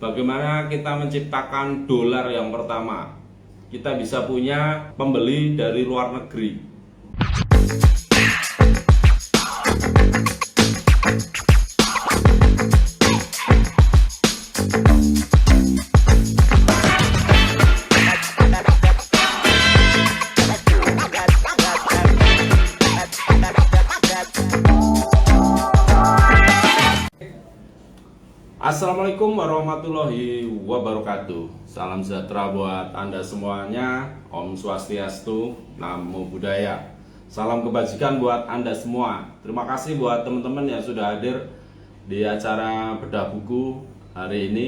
bagaimana kita menciptakan dolar yang pertama. Kita bisa punya pembeli dari luar negeri. Assalamualaikum warahmatullahi wabarakatuh. Salam sejahtera buat Anda semuanya. Om Swastiastu, Namo Buddhaya. Salam kebajikan buat Anda semua. Terima kasih buat teman-teman yang sudah hadir di acara bedah buku hari ini.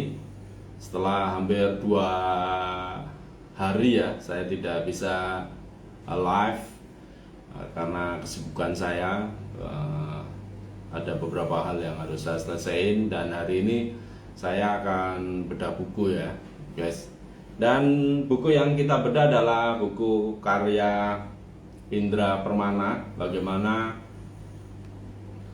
Setelah hampir 2 hari ya, saya tidak bisa live karena kesibukan saya. Ada beberapa hal yang harus saya selesaiin, dan hari ini saya akan bedah buku ya guys. Dan buku yang kita bedah adalah buku karya Indra Permana, bagaimana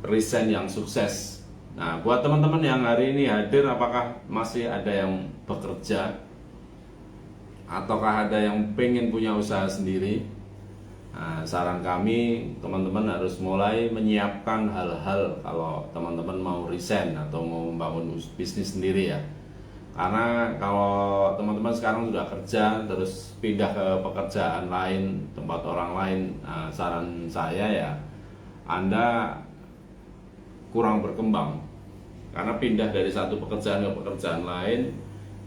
resign yang sukses. Nah, buat teman-teman yang hari ini hadir, apakah masih ada yang bekerja ataukah ada yang pengen punya usaha sendiri? Nah, saran kami, teman-teman harus mulai menyiapkan hal-hal kalau teman-teman mau resign atau mau membangun bisnis sendiri ya. Karena kalau teman-teman sekarang sudah kerja terus pindah ke pekerjaan lain, tempat orang lain, nah, saran saya ya, Anda kurang berkembang. Karena pindah dari satu pekerjaan ke pekerjaan lain,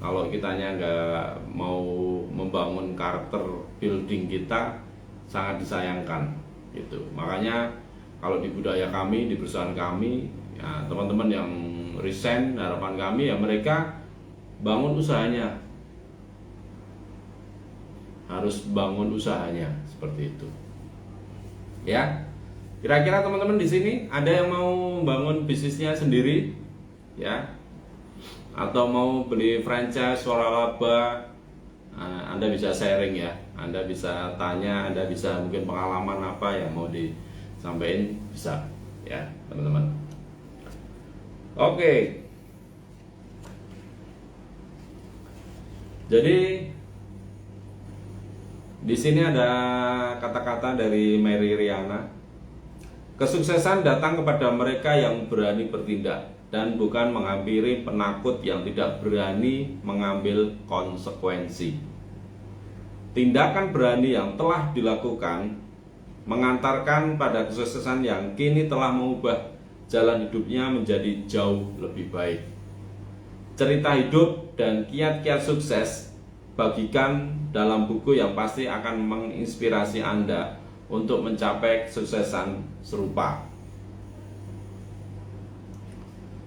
kalau kitanya nggak mau membangun karakter building kita, sangat disayangkan gitu. Makanya kalau di budaya kami, di perusahaan kami ya, teman-teman yang resign, harapan kami ya mereka bangun usahanya, harus bangun usahanya seperti itu ya. Kira-kira teman-teman di sini ada yang mau bangun bisnisnya sendiri ya, atau mau beli franchise waralaba? Nah, Anda bisa sharing ya, Anda bisa tanya, Anda bisa mungkin pengalaman apa yang mau disampaikan, bisa ya teman-teman. Oke, jadi di sini ada kata-kata dari Mary Riana. Kesuksesan datang kepada mereka yang berani bertindak dan bukan menghampiri penakut yang tidak berani mengambil konsekuensi. Tindakan berani yang telah dilakukan mengantarkan pada kesuksesan yang kini telah mengubah jalan hidupnya menjadi jauh lebih baik. Cerita hidup dan kiat-kiat sukses bagikan dalam buku yang pasti akan menginspirasi Anda untuk mencapai kesuksesan serupa.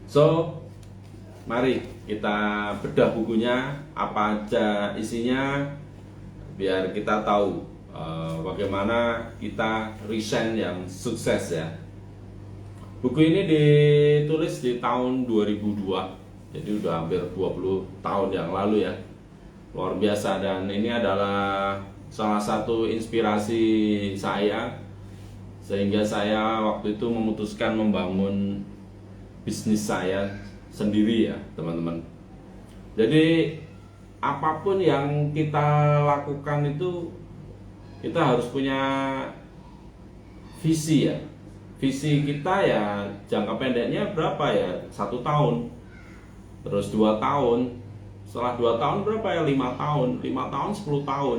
So, mari kita bedah bukunya, apa aja isinya, biar kita tahu bagaimana kita resign yang sukses ya. Buku ini ditulis di tahun 2002, jadi udah hampir 20 tahun yang lalu ya. Luar biasa, dan ini adalah salah satu inspirasi saya, sehingga saya waktu itu memutuskan membangun bisnis saya sendiri ya teman-teman. Jadi apapun yang kita lakukan itu kita harus punya visi ya. Visi kita ya jangka pendeknya berapa ya, 1 tahun, terus 2 tahun, setelah 2 tahun berapa ya, 5 tahun, 5 tahun, 10 tahun,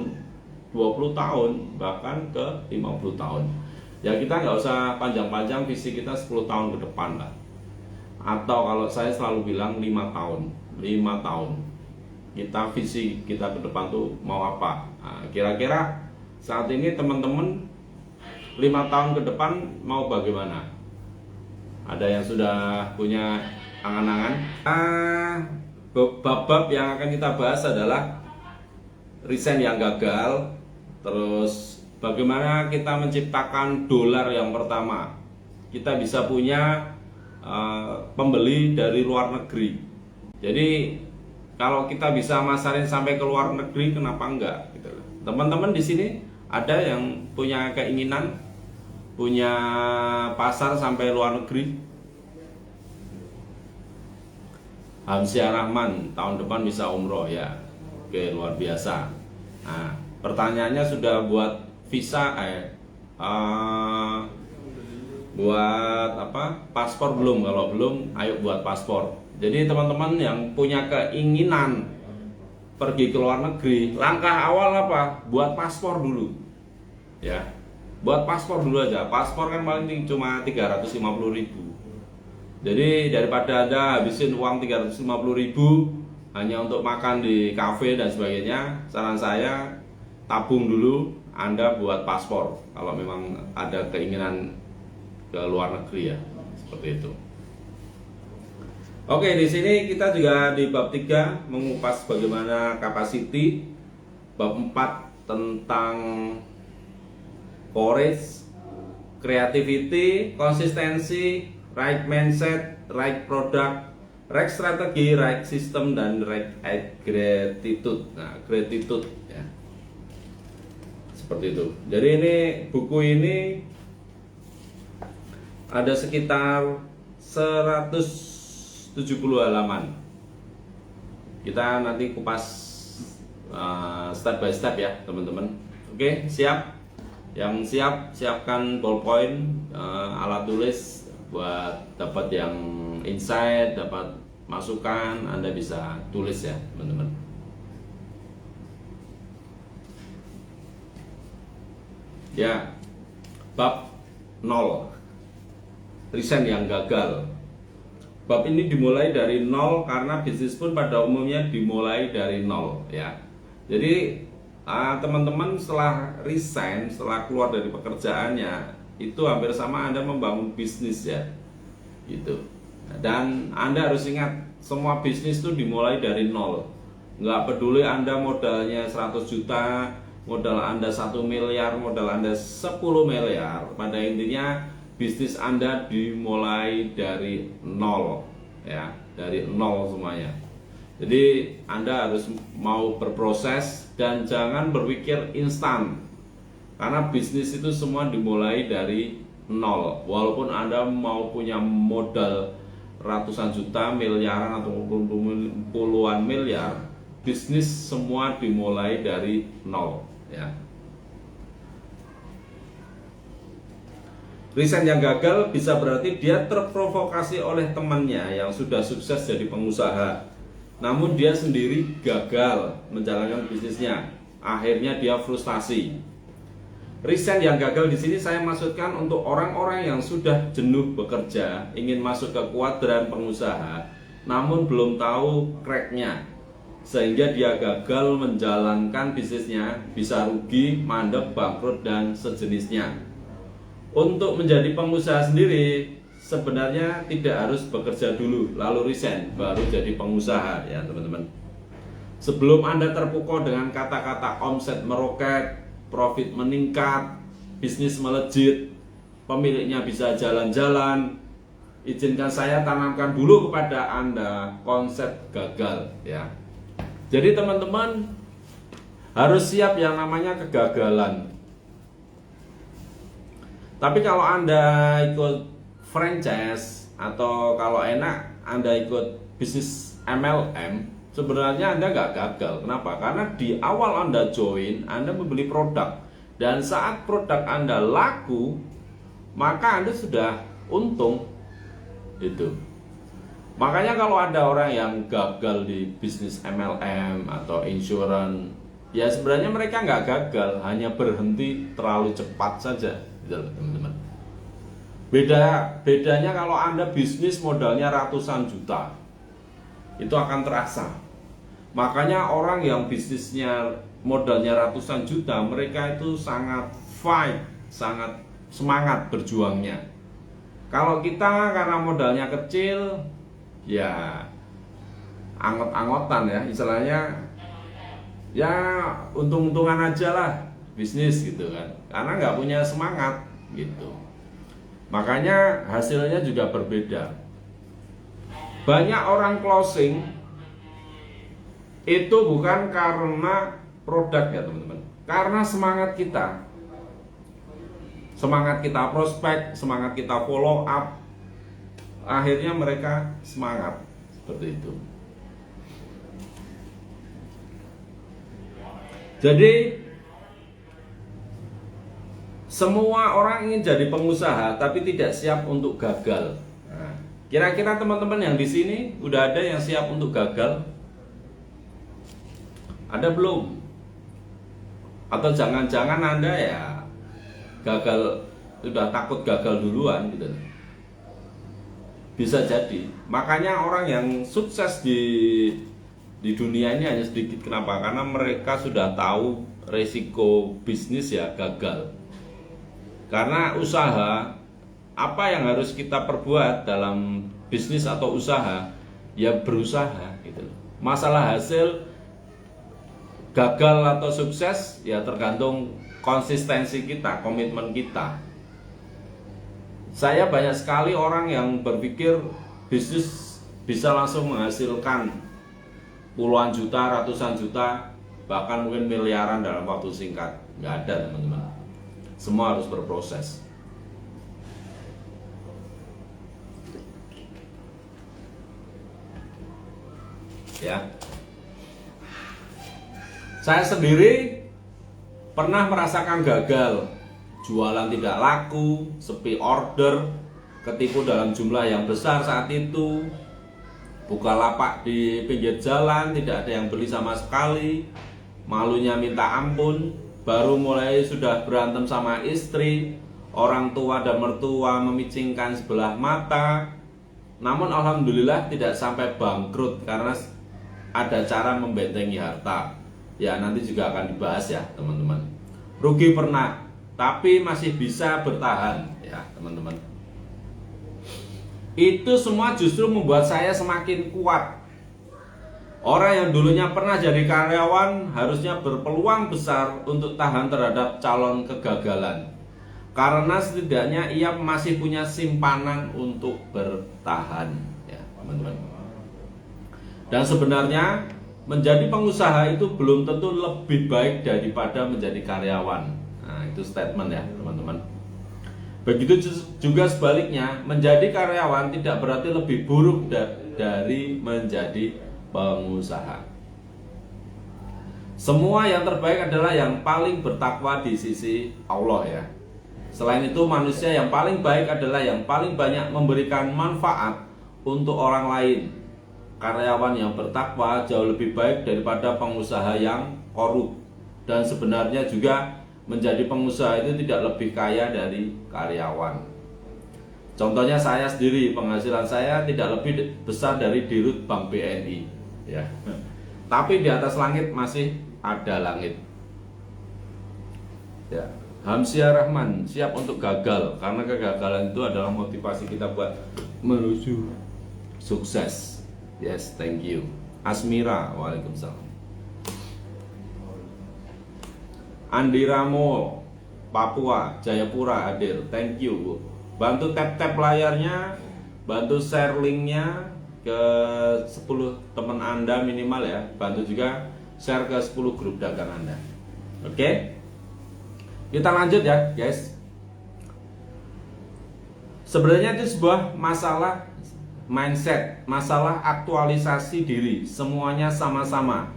20 tahun, bahkan ke 50 tahun. Ya kita nggak usah panjang-panjang, visi kita 10 tahun ke depan lah. Atau kalau saya selalu bilang 5 tahun, 5 tahun. Kita visi kita ke depan tuh mau apa? Nah, kira-kira saat ini teman-teman 5 tahun ke depan mau bagaimana? Ada yang sudah punya angan-angan? Bab-bab yang akan kita bahas adalah resign yang gagal, terus bagaimana kita menciptakan dolar yang pertama. Kita bisa punya pembeli dari luar negeri. Jadi kalau kita bisa masarin sampai ke luar negeri, kenapa enggak? Gitu. Teman-teman di sini ada yang punya keinginan punya pasar sampai luar negeri? Hamzah Rahman tahun depan bisa umroh ya. Oke, luar biasa. Nah, pertanyaannya sudah buat visa buat apa? Paspor belum? Kalau belum, ayo buat paspor. Jadi teman-teman yang punya keinginan pergi ke luar negeri, langkah awal apa? Buat paspor dulu. Ya. Buat paspor dulu aja. Paspor kan paling cuma 350.000. Jadi daripada Anda habisin uang 350.000 hanya untuk makan di kafe dan sebagainya, saran saya tabung dulu Anda buat paspor kalau memang ada keinginan ke luar negeri ya, seperti itu. Oke, di sini kita juga di bab 3 mengupas bagaimana capacity, bab 4 tentang courage, creativity, konsistensi, right mindset, right product, right strategi, right system, dan right gratitude. Nah, gratitude ya. Seperti itu. Jadi ini buku ini ada sekitar 170 halaman. Kita nanti kupas step by step ya, teman-teman. Oke, siap? Yang siap, siapkan ballpoint, alat tulis buat dapat yang insight, dapat masukan, Anda bisa tulis ya, teman-teman. Ya, bab 0, resign yang gagal. Bab ini dimulai dari 0 karena bisnis pun pada umumnya dimulai dari 0 ya. Jadi teman-teman setelah resign, setelah keluar dari pekerjaannya, itu hampir sama Anda membangun bisnis ya, gitu. Dan Anda harus ingat, semua bisnis itu dimulai dari 0. Nggak peduli Anda modalnya 100 juta, modal Anda 1 miliar, modal Anda 10 miliar. Pada intinya bisnis Anda dimulai dari 0 ya, dari 0 semuanya. Jadi Anda harus mau berproses dan jangan berpikir instan. Karena bisnis itu semua dimulai dari 0. Walaupun Anda mau punya modal ratusan juta, miliaran atau puluhan miliar, bisnis semua dimulai dari 0 ya. Resign yang gagal bisa berarti dia terprovokasi oleh temannya yang sudah sukses jadi pengusaha. Namun dia sendiri gagal menjalankan bisnisnya. Akhirnya dia frustasi. Resign yang gagal di sini saya maksudkan untuk orang-orang yang sudah jenuh bekerja, ingin masuk ke kuadran pengusaha, namun belum tahu cracknya, sehingga dia gagal menjalankan bisnisnya, bisa rugi, mandek, bangkrut, dan sejenisnya. Untuk menjadi pengusaha sendiri, sebenarnya tidak harus bekerja dulu, lalu resign, baru jadi pengusaha ya teman-teman. Sebelum Anda terpukau dengan kata-kata omset meroket, profit meningkat, bisnis melejit, pemiliknya bisa jalan-jalan, izinkan saya tanamkan dulu kepada Anda konsep gagal ya. Jadi teman-teman harus siap yang namanya kegagalan. Tapi kalau Anda ikut franchise atau kalau enak Anda ikut bisnis MLM, sebenarnya Anda nggak gagal. Kenapa? Karena di awal Anda join, Anda membeli produk, dan saat produk Anda laku, maka Anda sudah untung. Itu. Makanya kalau ada orang yang gagal di bisnis MLM atau insurance, ya sebenarnya mereka nggak gagal, hanya berhenti terlalu cepat saja, gitu teman-teman. Bedanya kalau Anda bisnis modalnya ratusan juta, itu akan terasa. Makanya orang yang bisnisnya modalnya ratusan juta, mereka itu sangat fight, sangat semangat berjuangnya. Kalau kita karena modalnya kecil, ya angot-angotan ya, istilahnya ya untung-untungan aja lah bisnis gitu kan, karena nggak punya semangat gitu. Makanya hasilnya juga berbeda. Banyak orang closing itu bukan karena produk ya teman-teman, karena semangat kita prospek, semangat kita follow up, akhirnya mereka semangat seperti itu. Jadi semua orang ingin jadi pengusaha tapi tidak siap untuk gagal. Nah, kira-kira teman-teman yang di sini udah ada yang siap untuk gagal? Ada belum? Atau jangan-jangan Anda ya gagal, sudah takut gagal duluan gitu. Bisa jadi. Makanya orang yang sukses di dunia ini hanya sedikit. Kenapa? Karena mereka sudah tahu resiko bisnis ya gagal. Karena usaha, apa yang harus kita perbuat dalam bisnis atau usaha, ya berusaha gitu. Masalah hasil gagal atau sukses ya tergantung konsistensi kita, komitmen kita. Saya banyak sekali orang yang berpikir bisnis bisa langsung menghasilkan puluhan juta, ratusan juta, bahkan mungkin miliaran dalam waktu singkat. Nggak ada, teman-teman. Semua harus berproses. Ya. Saya sendiri pernah merasakan gagal, jualan tidak laku, sepi order, ketipu dalam jumlah yang besar saat itu, buka lapak di pinggir jalan, tidak ada yang beli sama sekali, malunya minta ampun, baru mulai sudah berantem sama istri, orang tua dan mertua memicingkan sebelah mata. Namun alhamdulillah tidak sampai bangkrut karena ada cara membentengi harta. Ya nanti juga akan dibahas ya teman-teman. Rugi pernah, tapi masih bisa bertahan ya teman-teman. Itu semua justru membuat saya semakin kuat. Orang yang dulunya pernah jadi karyawan harusnya berpeluang besar untuk tahan terhadap calon kegagalan. Karena setidaknya ia masih punya simpanan untuk bertahan ya teman-teman. Dan sebenarnya menjadi pengusaha itu belum tentu lebih baik daripada menjadi karyawan. Nah, itu statement ya, teman-teman. Begitu juga sebaliknya, menjadi karyawan tidak berarti lebih buruk dari menjadi pengusaha. Semua yang terbaik adalah yang paling bertakwa di sisi Allah ya. Selain itu, manusia yang paling baik adalah yang paling banyak memberikan manfaat untuk orang lain. Karyawan yang bertakwa jauh lebih baik daripada pengusaha yang korup. Dan sebenarnya juga menjadi pengusaha itu tidak lebih kaya dari karyawan. Contohnya saya sendiri, penghasilan saya tidak lebih besar dari dirut Bank BNI ya. Tapi di atas langit masih ada langit. Ya. Hamsia Rahman siap untuk gagal karena kegagalan itu adalah motivasi kita buat menuju sukses. Yes, thank you. Asmira, waalaikumsalam. Andi Ramo, Papua, Jayapura hadir. Thank you, Bu. Bantu tap-tap layarnya, bantu share linknya ke 10 teman Anda minimal ya. Bantu juga share ke 10 grup dagang Anda. Oke? Kita lanjut ya, guys. Sebenarnya itu sebuah masalah mindset, masalah aktualisasi diri. Semuanya sama-sama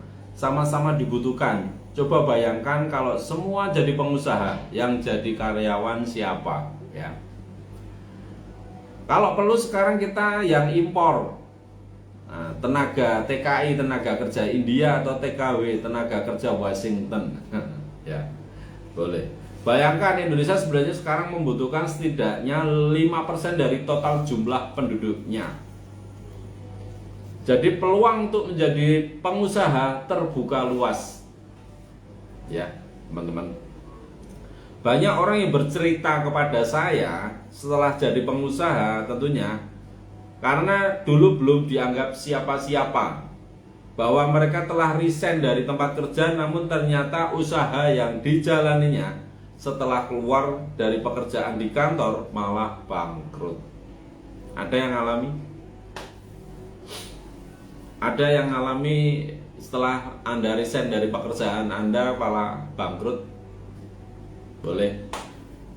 dibutuhkan. Coba bayangkan kalau semua jadi pengusaha, yang jadi karyawan siapa ya. Kalau perlu sekarang kita yang impor tenaga TKI, tenaga kerja India, atau TKW, tenaga kerja Washington ya boleh. Bayangkan Indonesia sebenarnya sekarang membutuhkan setidaknya 5% dari total jumlah penduduknya. Jadi peluang untuk menjadi pengusaha terbuka luas. Ya, teman-teman. Banyak orang yang bercerita kepada saya setelah jadi pengusaha tentunya, karena dulu belum dianggap siapa-siapa, bahwa mereka telah resign dari tempat kerja, namun ternyata usaha yang dijalaninya setelah keluar dari pekerjaan di kantor malah bangkrut. Ada yang ngalami? Ada yang ngalami setelah Anda resign dari pekerjaan Anda malah bangkrut? Boleh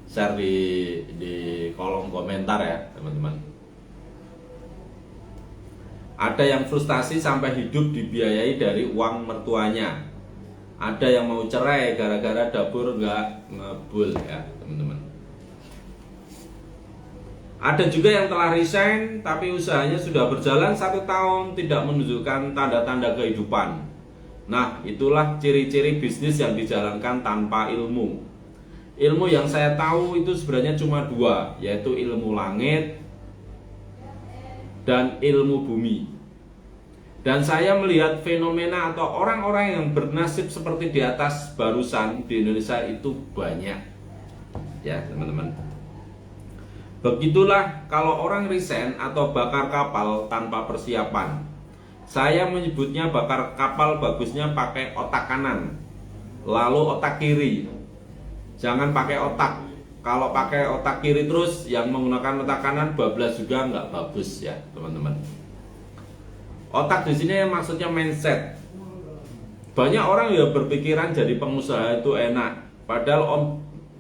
share di kolom komentar ya teman-teman. Ada yang frustasi sampai hidup dibiayai dari uang mertuanya. Ada yang mau cerai gara-gara dapur nggak ngebul ya teman-teman. Ada juga yang telah resign tapi usahanya sudah berjalan 1 tahun tidak menunjukkan tanda-tanda kehidupan. Nah, itulah ciri-ciri bisnis yang dijalankan tanpa ilmu. Ilmu yang saya tahu itu sebenarnya cuma 2, yaitu ilmu langit dan ilmu bumi. Dan saya melihat fenomena atau orang-orang yang bernasib seperti di atas barusan di Indonesia itu banyak. Ya, teman-teman. Begitulah kalau orang resign atau bakar kapal tanpa persiapan. Saya menyebutnya bakar kapal bagusnya pakai otak kanan, lalu otak kiri. Jangan pakai otak. Kalau pakai otak kiri terus yang menggunakan otak kanan bablas juga nggak bagus ya, teman-teman. Otak di sini maksudnya mindset. Banyak orang yang berpikiran jadi pengusaha itu enak. Padahal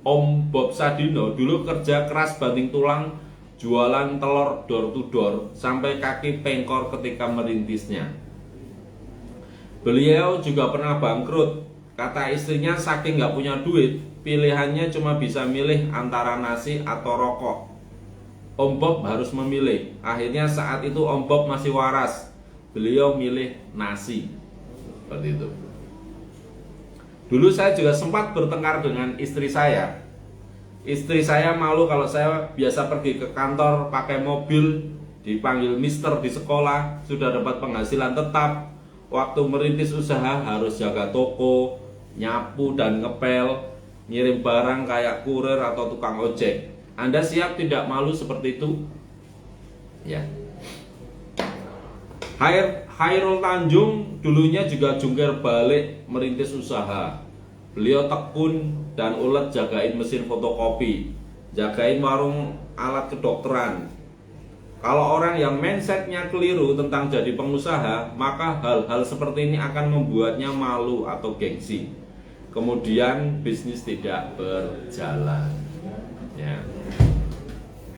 Om Bob Sadino dulu kerja keras banting tulang jualan telur door to door sampai kaki pengkor ketika merintisnya. Beliau juga pernah bangkrut. Kata istrinya saking nggak punya duit, pilihannya cuma bisa milih antara nasi atau rokok. Om Bob harus memilih. Akhirnya saat itu Om Bob masih waras. Beliau milih nasi. Seperti itu. Dulu saya juga sempat bertengkar dengan istri saya. Istri saya malu kalau saya biasa pergi ke kantor pakai mobil, dipanggil mister di sekolah, sudah dapat penghasilan tetap. Waktu merintis usaha harus jaga toko, nyapu dan ngepel, ngirim barang kayak kurir atau tukang ojek. Anda siap tidak malu seperti itu? Ya. Hairul Tanjung dulunya juga jungkir balik merintis usaha. Beliau tekun dan ulet jagain mesin fotokopi, jagain warung alat kedokteran. Kalau orang yang mindsetnya keliru tentang jadi pengusaha, maka hal-hal seperti ini akan membuatnya malu atau gengsi. Kemudian bisnis tidak berjalan. Ya.